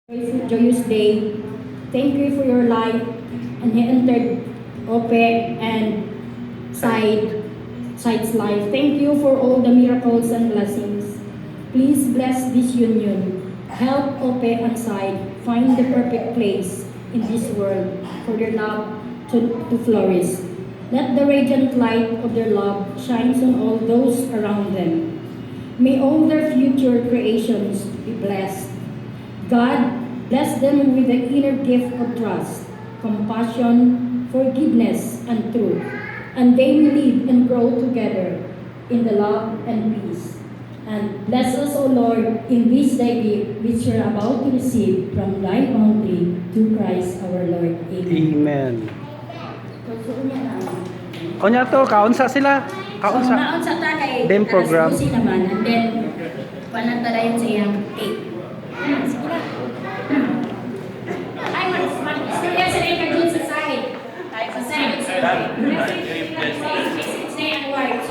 Joyous day. Thank you for your life and he entered Ope and Side's life. Thank you for all the miracles and blessings. Please bless this union. Help Ope and Side find the perfect place in this world for their love to flourish. Let the radiant light of their love shines on all those around them. May all their future creations be blessed. God bless them with the inner gift of trust, compassion, forgiveness, and truth, and they will live and grow together in the love and peace. And bless us, O Lord, in this day gift which we are about to receive from thy bounty through Christ our Lord. Amen. Amen. O niya to, kaunsa sila? Kaunsa? Naon sa ta kay Dem program. alas 12 naman, and then panantarayan sa iyang cake. Sige na. Ay, mas sila yung kagod sa side. Sa side. It's day and white.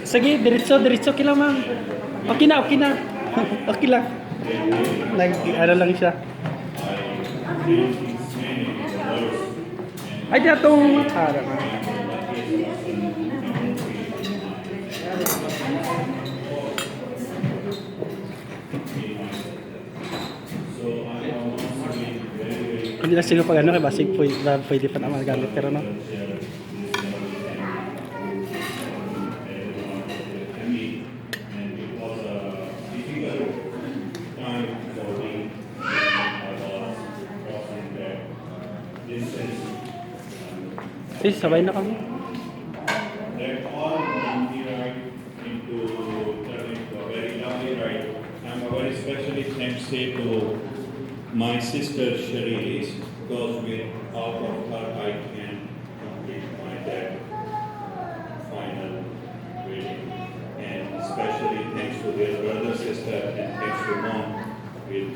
Sige, diretso kila ma'am. Okay na. Okay lang. Ano lang siya. Ay, di atong harap. Hindi na siguro pag ano, kay basig pwede pa naman gamit, pero no. Sige, sabay na kami. They're all moving right into turning to a very lovely ride. I'm a very specially thanks say to my sister Sharice because without of her I can complete my dad final wedding. And especially thanks to their brother, sister, and thanks to mom who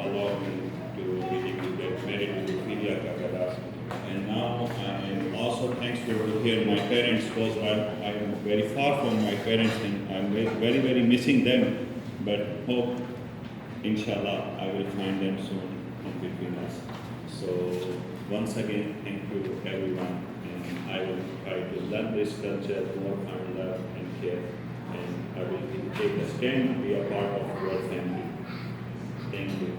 allowed me to really get married to Filia Kakalas. And now I am also thanks to here my parents because I am very far from my parents and I'm very missing them. But hope, inshallah, I will find them soon in between us. So once again, thank you everyone, and I will try to learn this culture more and love and care, and I will take a stand, be a part of your family. Thank you.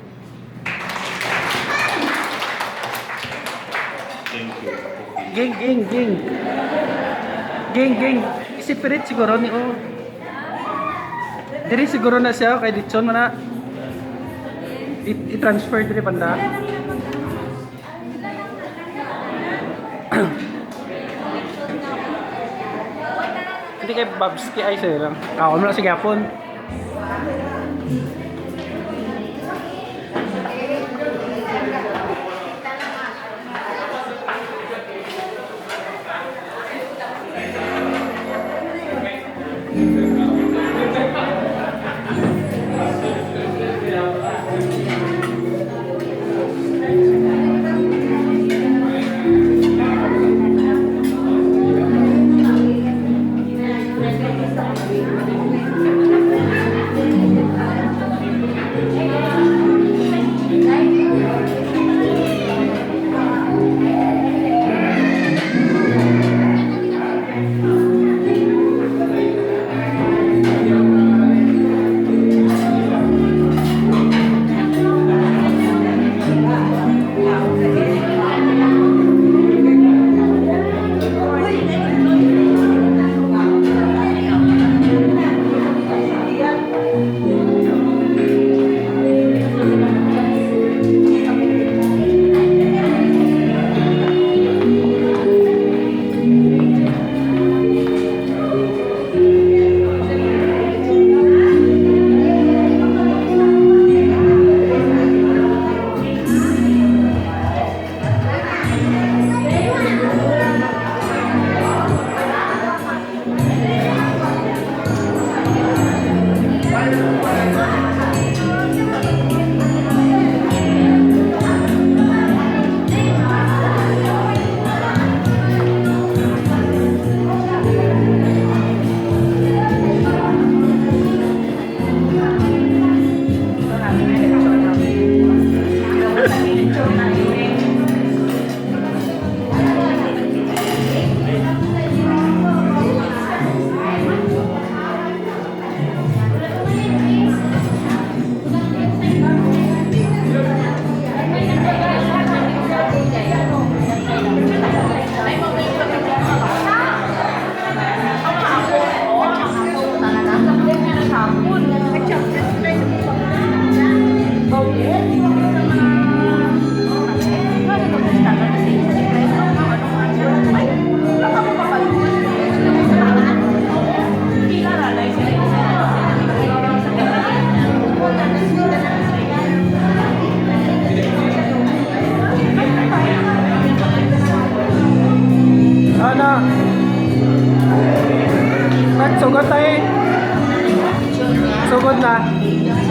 Thank you. Ging. Si Pirit siguro ni o. Diri siguro na siya kay Ditson mo na. I-transfer diri banda. Hindi kay Babski ay sir. Ako mo na si Gapon.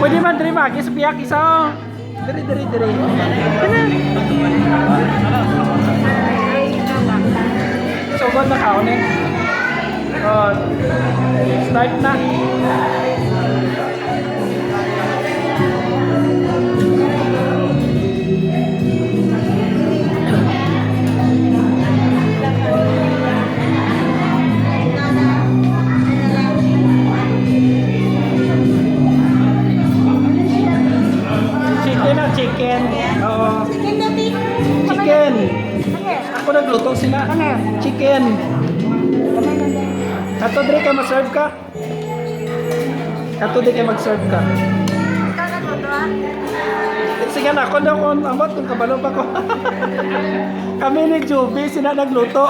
Pwede man diri magis piyak isa. Oh. Diri. So god na kaon eh. Oh. Start na. Chicken. Oo. Chicken. Ako nagluto sila. Chicken. Kato dre kay mag-serve ka. Mag-serve ka. Sige na, ako na kung amot kung kabalo pa ko. Kami ni Juby, sila nagluto.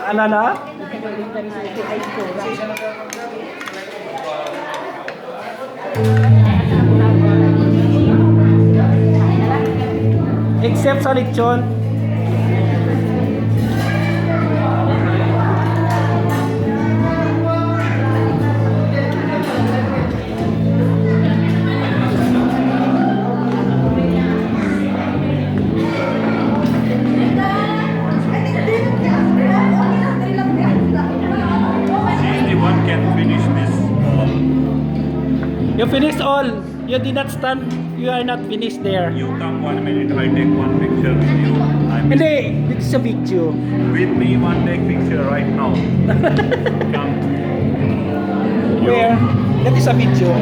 Ano na? Except sa lechon. She's the one can finish this. You finished all. You did not stand. You are not finished there. You come 1 minute, I take one picture with you. Hindi, this is a video. With me, one take picture right now. Come. Where? That is a video.